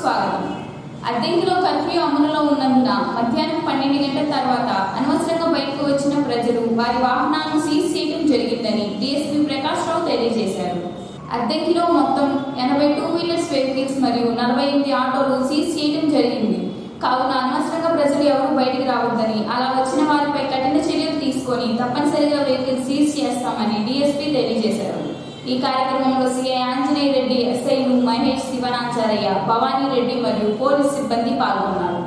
స్వాగతం. అద్దెంకిలో కర్ఫ్యూ అమలులో ఉన్నందున మధ్యాహ్నం 12 గంటల తర్వాత అనవసరంగా బయటకు వచ్చిన ప్రజలు వారి వాహనాలను సీజ్ చేయడం జరిగిందని డీఎస్పీ ప్రకాష్ రావు తెలియజేశారు. అద్దెంకిలో మొత్తం 80 2-వీలర్స్ వెహికల్స్ మరియు 48 ఆటోలు సీజ్ చేయడం జరిగింది. కావున అనవసరంగా ప్రజలు ఎవరు బయటికి రావద్దని, అలా వచ్చిన వారిపై కఠిన చర్యలు తీసుకొని తప్పనిసరిగా వెహికల్ సీజ్ చేస్తామని డీఎస్పీ తెలియజేశారు. ఈ కార్యక్రమంలో సిఐ ఆంజనేయ రెడ్డి, ఎస్ఐలు మహేష్, శివనాచార్య, భవానీ రెడ్డి మరియు పోలీస్ సిబ్బంది పాల్గొన్నారు.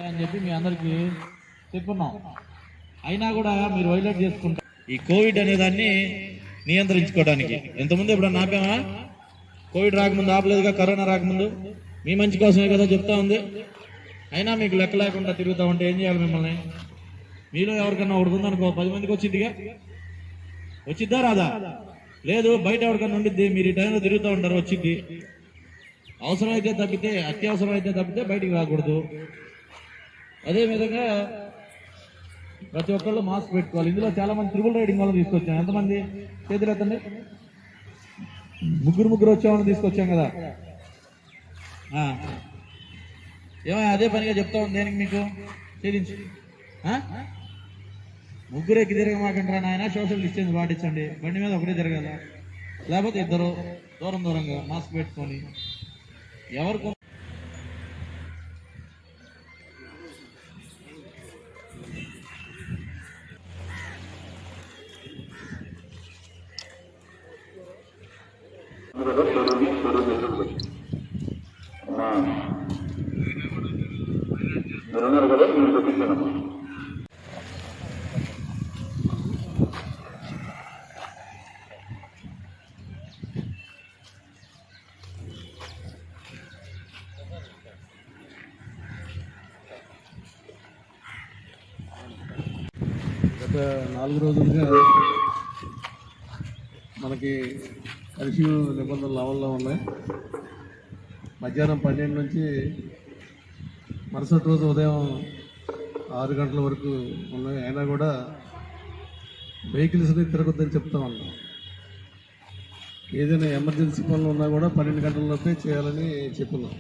అని చెప్పి మీ అందరికి చెప్పున్నాం. అయినా కూడా మీరు వైలేట్ చేసుకుంటారు. ఈ కోవిడ్ అనే దాన్ని నియంత్రించుకోవడానికి ఎంతమంది ఎప్పుడన్నా ఆపామా? కోవిడ్ రాకముందు ఆపలేదుగా, కరోనా రాకముందు మీ మంచి కోసమే కదా చెప్తా ఉంది. అయినా మీకు లెక్క లేకుండా తిరుగుతూ ఉంటే ఏం చేయాలి? మిమ్మల్ని మీలో ఎవరికన్నా ఒకటి ఉందనుకో, 10 మందికి వచ్చిద్దిగా, వచ్చిద్దా రాదా? లేదు, బయట ఎవరికన్నా ఉండిద్ది. మీరు ఈ టైంలో తిరుగుతూ ఉంటారు, వచ్చిద్ది. అవసరమైతే తప్పితే, అత్యవసరం అయితే తప్పితే బయటికి రాకూడదు. అదేవిధంగా ప్రతి ఒక్కళ్ళు మాస్క్ పెట్టుకోవాలి. ఇందులో చాలా మంది ట్రిపుల్ రైడింగ్ వాళ్ళు తీసుకొచ్చాం. ఎంతమంది చేతులు ఎత్తండి? ముగ్గురు వచ్చామని తీసుకొచ్చాం కదా. ఏమైనా అదే పనిగా చెప్తా ఉంది. దేనికి మీకు చేయించు? ముగ్గురు ఎక్కి తిరగమాకంటారా నాయన? సోషల్ డిస్టెన్స్ పాటించండి. బండి మీద ఒకటే తిరగాల, లేకపోతే ఇద్దరు దూరంగా మాస్క్ పెట్టుకొని. ఎవరికి మీరున్నారు కదా, మీరు చూపించాను. గత 4 రోజులుగా మనకి కర్ఫ్యూ నిబంధనలు అమల్లో ఉన్నాయి. మధ్యాహ్నం 12 నుంచి మరుసటి రోజు ఉదయం 6 గంటల వరకు ఉన్నాయి. అయినా కూడా వెహికల్స్ని తిరగొద్దని చెప్తా ఉన్నాం. ఏదైనా ఎమర్జెన్సీ పనులు ఉన్నా కూడా 12 గంటలలోపే చేయాలని చెప్పున్నాం.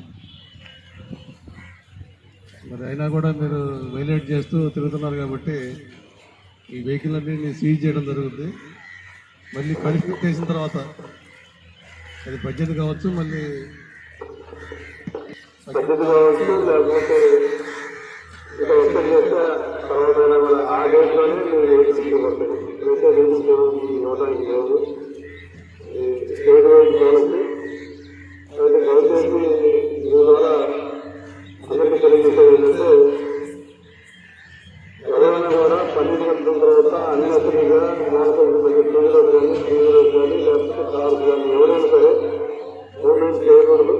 మరి అయినా కూడా మీరు వైలేట్ చేస్తూ తిరుగుతున్నారు కాబట్టి ఈ వెహికల్ అన్ని సీజ్ చేయడం జరుగుతుంది. మళ్ళీ కర్ఫ్యూ చేసిన తర్వాత అది 18 కావచ్చు, మళ్ళీ 18 కావచ్చు, లేకపోతే ఇక ఎంత చేస్తే తర్వాత ఆ డేట్లోనే మీరు వెహికల్స్ పడుతుంది. అయితే వెహికల్స్ ఇవ్వడానికి లేదు, స్టేట్ వైజ్ కాబట్టి. అయితే దయచేసి దీని ద్వారా అందరికీ తెలియజేసేది ఏంటంటే, ఎవరైనా కూడా 12 గంటల తర్వాత అన్నసరిగా టూ-వీలర్ కానీ లేకపోతే కార్స్ కానీ ఎవరైనా సరే మూమెంట్ చేయకూడదు.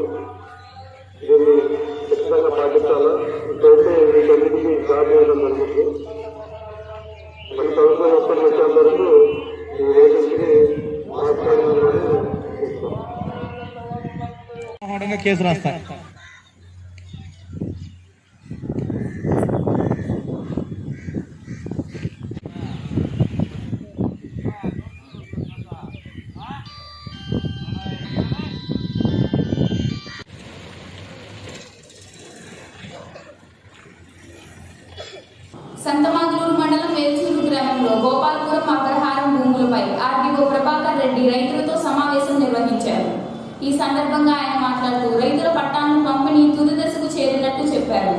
దీన్ని ఖచ్చితంగా పాటించాలా. ఇప్పుడైతే వీటన్నిటికీ స్టార్ట్ చేయడం జరుగుతుంది. మన సంవత్సరం మార్చుకొని వచ్చేంత వరకు ఈ రేషన్కి మార్చాలని కేసు రాస్తారు. సంతమాగులూరు మండలం మేల్చూరు గ్రామంలో గోపాలపురం అగ్రహారం భూములపై ఆర్డీఓ ప్రభాకర్ రెడ్డి రైతులతో సమావేశం నిర్వహించారు. ఈ సందర్భంగా ఆయన మాట్లాడుతూ రైతుల పట్టాలను పంపిణీ తుది దశకు చేరినట్టు చెప్పారు.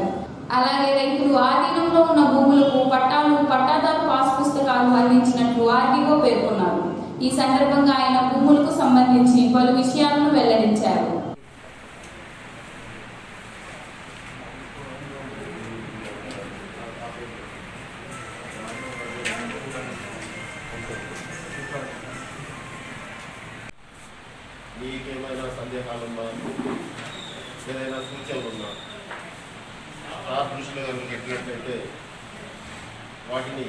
అలాగే రైతులు ఆధీనంలో ఉన్న భూములకు పట్టాలు, పట్టాదారు పాస్ పుస్తకాలు అందించినట్లు ఆర్డీఓ పేర్కొన్నారు. ఈ సందర్భంగా ఆయన భూములకు సంబంధించి పలు విషయాలను వెల్లడించారు. మీకేమైనా సందేహాలున్నా, ఏదైనా సూచనలున్నా దృష్టిలో కనుక పెట్టినట్లయితే వాటిని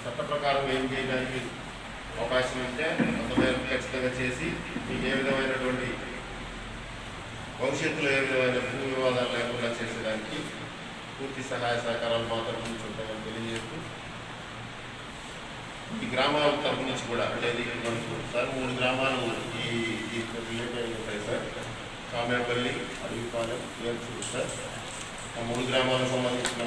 చట్ట ప్రకారం ఏం చేయడానికి అవకాశం ఉంటే కొంత మేరకు ఖచ్చితంగా చేసి మీకు ఏ విధమైనటువంటి భవిష్యత్తులో ఏ విధమైన భూ వివాదాలు లేకుండా చేసేదానికి పూర్తి సహాయ సహకారాలు మాత్రం నుంచి ఉంటాయని తెలియజేస్తూ ఈ గ్రామాల తరఫు నుంచి కూడా అంటే ఇది మనకు సార్ 3 గ్రామాలు ఈ రిలేటెడ్ ఉంటాయి సార్. కామేపల్లి, అడవిపాలెం, ఏర్చూరు సార్. ఆ 3 గ్రామాలకు సంబంధించిన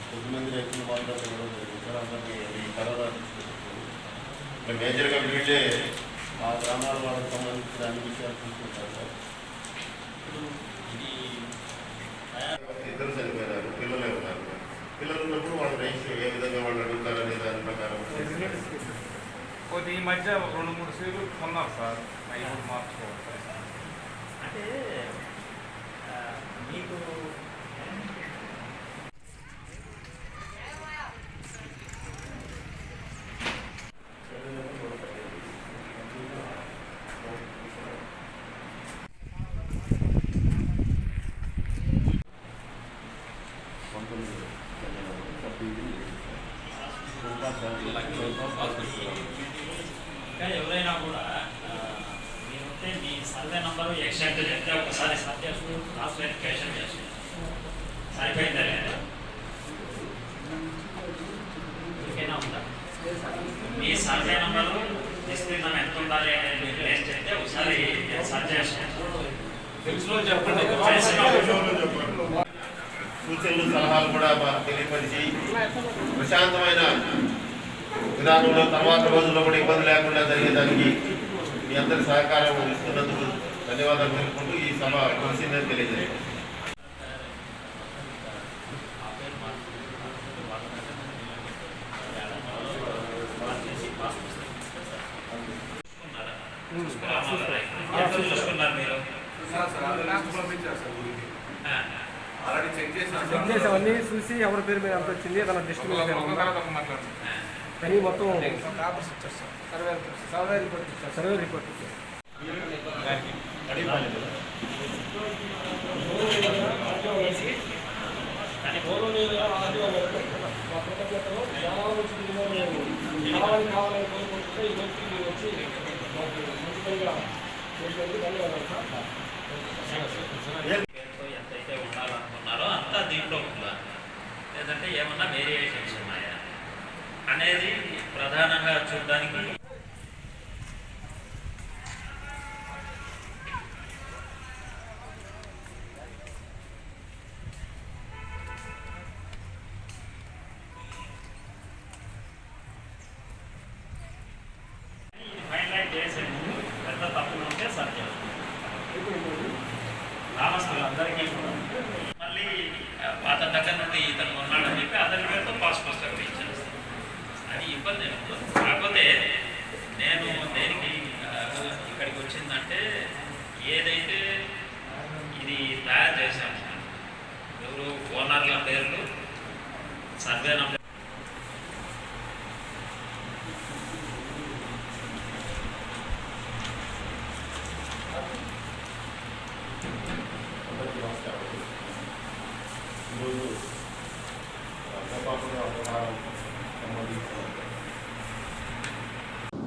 కొద్దిమంది రైతులు మాట్లాడుకోవడం జరిగింది సార్. అందరికీ ఈ కరోనా తీసుకుంటున్నారు. మేజర్గా వీళ్ళే ఆ గ్రామాల వాళ్ళకి సంబంధించిన అన్ని విషయాలు చూసుకుంటారు సార్. ఇద్దరు చనిపోయినారు, పిల్లలే ఉన్నారు. పిల్లలు ఉన్నప్పుడు వాళ్ళ రైతు ఏ విధంగా వాళ్ళు అడుగుతారనే దాని ప్రకారం కొద్ది ఈ మధ్య 2-3 సీట్లు కొన్నారు సార్. అవి మార్చుకోవాలి అంటే మీకు ఎవరైనా కూడా మీరుంటే మీ సర్వే నంబరు ఎక్సెప్ట్ చెప్తే ఒకసారి సర్చ్ చేసుకుని క్రాస్ వెరిఫికేషన్ చేస్తుంది. సరిపోయిందా లేదా ఇంకేనా ఉందా? మీ సర్వే నంబరు విస్తీర్ణం ఎంత ఉండాలి అనేది చెప్తే ఒకసారి సర్చ్ చేస్తాను. చెప్పండి. సూచనలు, సలహాలు కూడా మాకు తెలియపరిచి ప్రశాంతమైన విధానంలో తర్వాత రోజుల్లో కూడా ఇబ్బంది లేకుండా జరిగేదానికి మీ అందరి సహకారం ఇస్తున్నందుకు ధన్యవాదాలు తెలుపుకుంటూ ఈ సభ కలిసిందని తెలియజేస్తాను. చూసుకున్నారు మీరు ఆల్రెడీ చెక్ చేసి అవన్నీ చూసి ఎవరి పేరు మీద ఎంత వచ్చింది తన డిస్ట్రిక్ట్ కానీ మొత్తం సర్వే రిపోర్ట్ ఇచ్చారు. ఎంతైతే ఉండాలనుకున్నారో అంతా దీంట్లో ఉందా, లేదంటే ఏమన్నా వేరియేషన్స్ ఉన్నాయా అనేది ప్రధానంగా చూడడానికి ఫైనలైజ్ చేసే ముందు పెద్ద తప్పులు ఉంటే సత్యం గ్రామస్తులందరికీ కూడా మళ్ళీ అతని దగ్గర నుండి ఇతను ఉన్నాడని చెప్పి అతని పేరుతో పాస్ పుస్తకం ఇచ్చేస్తాను. అది ఇబ్బంది ఏమిటో. కాకపోతే నేను దేనికి ఇక్కడికి వచ్చిందంటే ఏదైతే ఇది తయారు చేశాము, ఎవరు ఓనర్ల పేర్లు, సర్వే నంబర్ ఈరోజు గోపాలపురం అగ్రహారం సంబంధించిన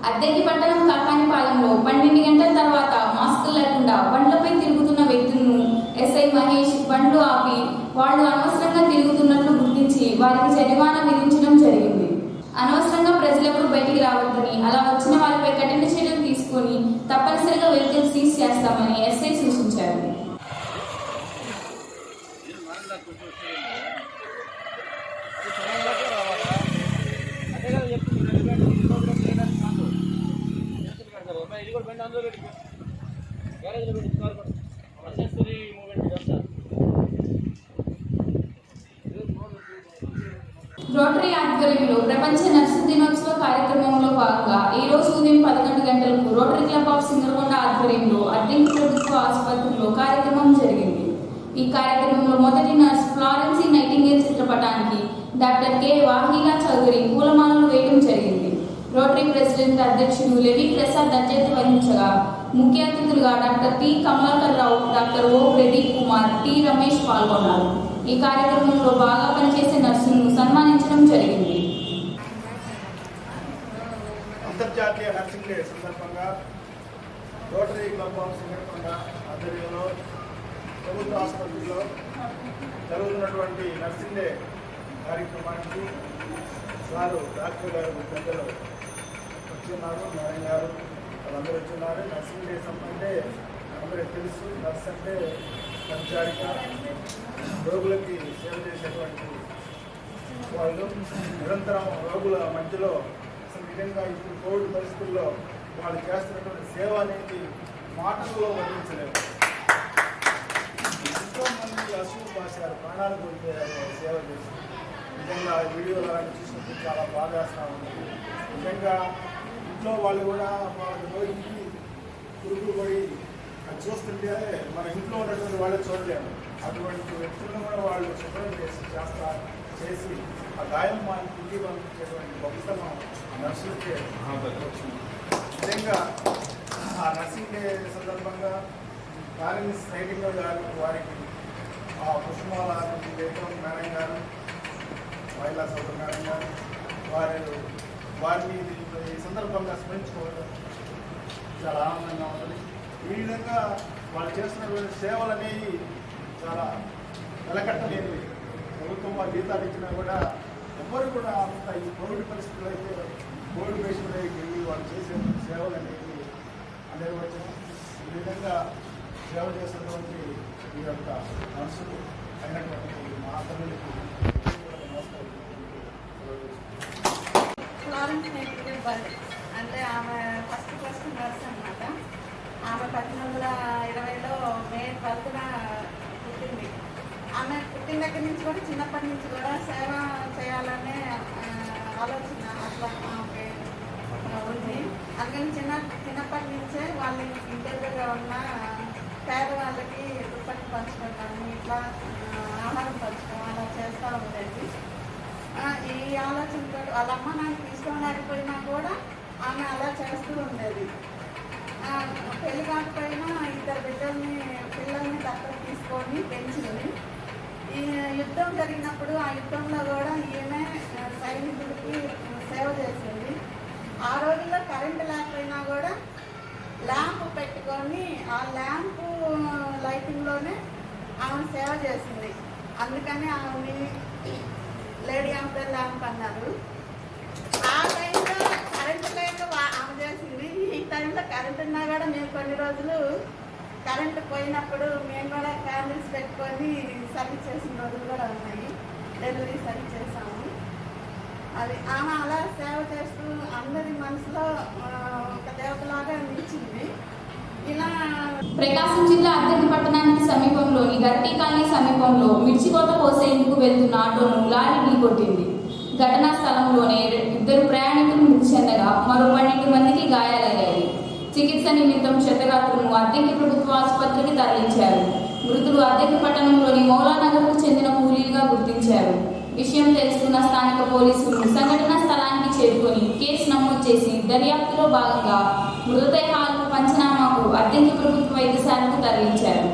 అద్దెకి పట్టణం కాకానిపాలెంలో 12 గంటల తర్వాత మాస్కులు లేకుండా బండ్లపై తిరుగుతున్న వ్యక్తులను ఎస్ఐ మహేష్ బండ్లు ఆపి వాళ్ళు అనవసరంగా తిరుగుతున్నట్లు గుర్తించి వారికి జరిమానా విధించడం జరిగింది. అనవసరంగా ప్రజలెవరూ బయటికి రావద్దని, అలా వచ్చిన వారిపై కఠిన చర్యలు తీసుకొని తప్పనిసరిగా వెహికల్ సీజ్ చేస్తామని ఎస్ఐ సూచించారు. రోటరీ ఆధ్వర్యంలో ప్రపంచ నర్సు దినోత్సవ కార్యక్రమంలో భాగంగా ఈ రోజు ఉదయం 11 గంటలకు రోటరీ క్లబ్ ఆఫ్ సింగరకొండ ఆధ్వర్యంలో అద్దెంకి ప్రభుత్వ ఆసుపత్రిలో కార్యక్రమం జరిగింది. ఈ కార్యక్రమంలో మొదటి నర్స్ ఫ్లారెన్సీ నైటింగేల్ చిత్రపటానికి డాక్టర్ కె వాహీలా చౌదరి పూలమాలలు వేయడం జరిగింది. రోటరీ ప్రెసిడెంట్ అధ్యక్షుడు లెవి ప్రసాద్ అధ్యక్షత వహించగా ముఖ్య అతిథులుగా డాక్టర్ టి కమలాకర్ రావు, డాక్టర్ ఓ ప్రదీప్ కుమార్, టి రమేష్ పాల్గొన్నారు. ఈ కార్యక్రమంలో బాగా పనిచేసే నర్సులను సన్మానించడం జరిగింది. అంతర్జాతీయ నర్సింగ్ డే సందర్భంగా రోటరీ క్లబ్ ఆఫ్ సింగరకొండ ఆధ్వర్యంలో ప్రభుత్వ ఆసుపత్రిలో జరుగుతున్నటువంటి నర్సింగ్ డే కార్యక్రమానికి సారు డాక్టర్ గారు పెద్దలు వచ్చున్నారు, నారాయణ గారు వాళ్ళందరూ వచ్చున్నారు. నర్సింగ్ డే అంటే అందరికీ తెలుసు, నర్స్ అంటే పరిచారిక, రోగులకి సేవ చేసేటువంటి వాళ్ళు. నిరంతరం రోగుల మధ్యలో అసలు నిజంగా ఇప్పుడు కోవిడ్ పరిస్థితుల్లో వాళ్ళు చేస్తున్నటువంటి సేవ అనేది మాటల్లో వర్ణించలేము. ఎంతోమంది అసూలు పాసారు, ప్రాణాలు కోల్పోయారు సేవ చేసి. నిజంగా వీడియోలు అలాంటి చూసినప్పుడు చాలా బాధేస్తూ ఉంది. నిజంగా ఇంట్లో వాళ్ళు కూడా వాళ్ళ రోజుకి పురుగు పడి అది చూస్తుంటే మన ఇంట్లో ఉన్నటువంటి వాళ్ళే చూడలేము. అటువంటి వ్యక్తులను కూడా వాళ్ళు శుభ్రం చేసి ఆ గాయం మనకి ఇంటికి పంపించేటువంటి గొప్పతనం నర్సులకే వచ్చింది. నిజంగా ఆ నర్సింగ్ డే సందర్భంగా ఫ్లారెన్స్ నైటింగేల్ గారు వారికి ఆ పుష్పమాల మేడం గారు, మహిళా సోదరు మేడం గారు వారిని ఈ సందర్భంగా స్మరించుకోవడం చాలా ఆనందంగా ఉంటుంది. ఈ విధంగా వాళ్ళు చేస్తున్నటువంటి సేవలు అనేవి చాలా వెలకట్టలేనివి. ప్రభుత్వం వాళ్ళు జీతాలు ఇచ్చినా కూడా ఎవ్వరు కూడా అంత ఈ కోవిడ్ పరిస్థితులు అయితే కోవిడ్ పేషెంట్ దగ్గరికి వెళ్ళి వాళ్ళు చేసే సేవలు అనేవి నిర్వచనం. ఈ విధంగా సేవ చేసినటువంటి ఈ యొక్క నర్సులు అయినటువంటి మా తల్లులకు నమస్కారం. ఫ్లారెన్స్ నైటింగేల్ బర్త్ అంటే ఆమె ఫస్ట్ నర్స్ అన్నమాట. ఆమె 1920లో మే 12న పుట్టింది. ఆమె పుట్టిన దగ్గర నుంచి కూడా చిన్నప్పటి నుంచి కూడా సేవ చేయాలనే ఆలోచన అట్లా ఆమె ఉంది. అందుకని చిన్నప్పటి నుంచే వాళ్ళ ఇంటి దగ్గర ఉన్న పేదవాళ్ళకి దుప్పట్లు పంచడం కానీ ఇట్లా ఆహారం పంచడం అలా చేస్తూ ఉండేది. ఈ ఆలోచనతో వాళ్ళ అమ్మ నాకు తీసుకోలేకపోయినా కూడా ఆమె అలా చేస్తూ ఉండేది. పెళ్లి కాకపోయినా 2 పిల్లల్ని దత్తత తీసుకొని పెంచింది. ఈ యుద్ధం జరిగినప్పుడు ఆ యుద్ధంలో కూడా ఈమె సైనికులకి సేవ చేసింది. ఆ రోజుల్లో కరెంటు లేకపోయినా కూడా ల్యాంప్ పెట్టుకొని ఆ ల్యాంపు లైటింగ్లోనే ఆమె సేవ చేసింది. అందుకని ఆమెని లేడీ ఆఫ్ ద ల్యాంప్ అన్నారు. ఆ టైంలో కరెంటు లేక ఆమె చేసింది. ఈ టైంలో కరెంట్ ఉన్నా కూడా మేము కొన్ని రోజులు కరెంటు పోయినప్పుడు మేము కూడా క్యాండిల్స్ పెట్టుకొని సర్వీస్ చేసిన రోజులు కూడా ఉన్నాయి. డెలివరీ సర్వీస్ చేసాము. అది ఆమె అలా సేవ చేస్తూ అందరి మనసులో ఒక దేవతలాగా నిలిచింది. ఇలా ప్రకాశం జిల్లా అద్దెకి పట్టణానికి సమీపంలోని గట్టి కాలనీ సమీపంలో మిర్చికోత కోసేందుకు వెళ్తున్న ఆటోను లారీ ఢీకొట్టింది. ఘటనా స్థలంలోనే 2 ప్రయాణికులు మృతి చెందగా మరో 12 మందికి గాయాలయ్యాయి. చికిత్స నిమిత్తం క్షతగాత్రులను అద్దెకి ప్రభుత్వ ఆసుపత్రికి తరలించారు. మృతులు అద్దెకి పట్టణంలోని మౌలానగర్కు చెందిన కూలీలుగా గుర్తించారు. విషయం తెలుసుకున్న స్థానిక పోలీసులు సంఘటనా స్థలానికి చేరుకొని కేసు నమోదు చేసి దర్యాప్తులో భాగంగా మృతదేహాలను పంచనామాకు అద్దెకి ప్రభుత్వ వైద్యశాలకు తరలించారు.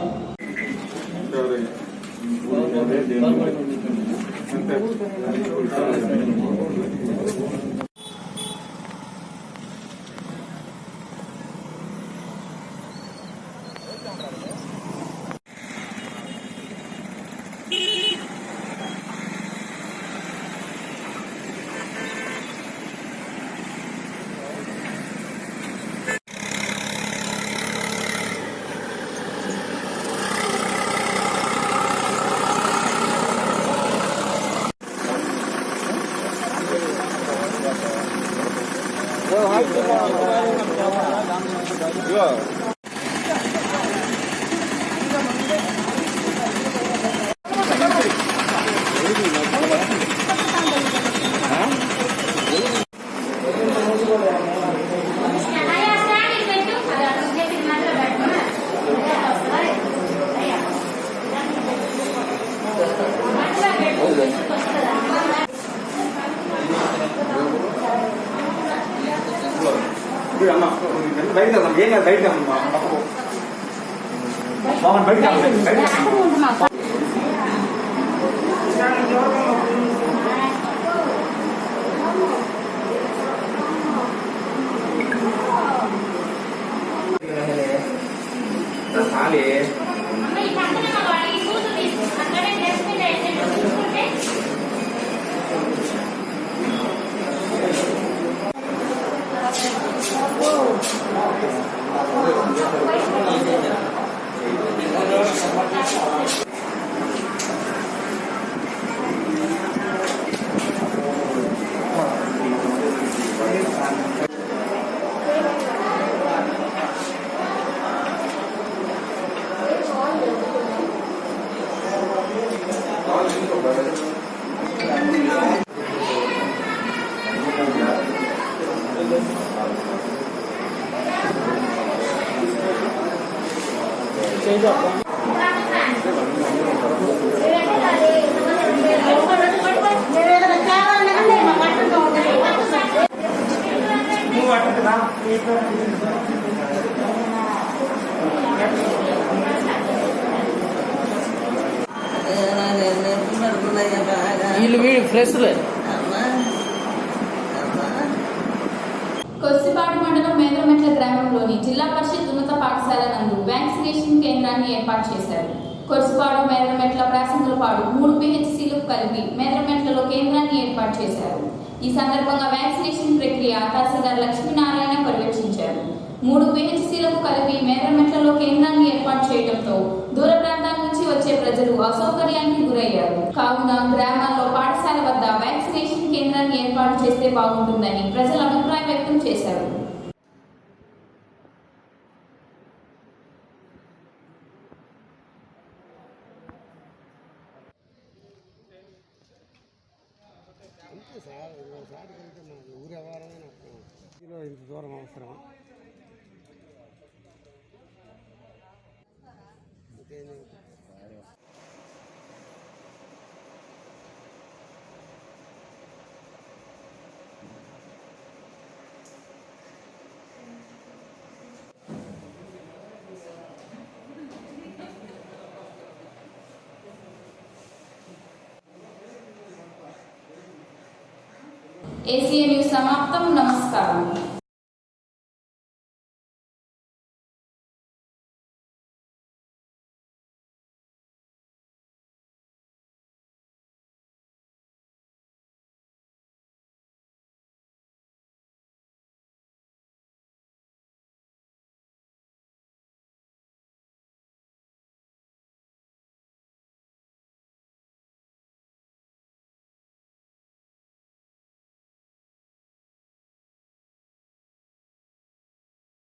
కొర్సిపాడు మండలం మేదరమెట్ల గ్రామంలోని జిల్లా పరిషత్ ఉన్నత పాఠశాల నందు వ్యాక్సినేషన్ కేంద్రాన్ని ఏర్పాటు చేశారు. కొర్సిపాడు మేదరమెట్ల ప్రాసంగులపాడు 3 PHCలకు కలిపి మేదరమెట్లలో కేంద్రాన్ని ఏర్పాటు చేశారు. ఈ సందర్భంగా వ్యాక్సినేషన్ ప్రక్రియ తహసీల్దార్ లక్ష్మీనారాయణ పర్యవేక్షించారు. 3 PHCలకు కలిపి మేదరమెట్లలో కేంద్రాన్ని ఏర్పాటు చేయడంతో దూర ప్రాంతాల నుంచి వచ్చే ప్రజలు అసౌకర్యానికి గురయ్యారు. కావున గ్రామాల్లో పాఠశాల వద్ద వ్యాక్సినేషన్ కేంద్రాన్ని ఏర్పాటు చేస్తే బాగుంటుందని ప్రజలు అభిప్రాయం వ్యక్తం చేశారు. ఇంత దూరం అవసరం ACN న్యూస్ సమాప్తం. నమస్కారం.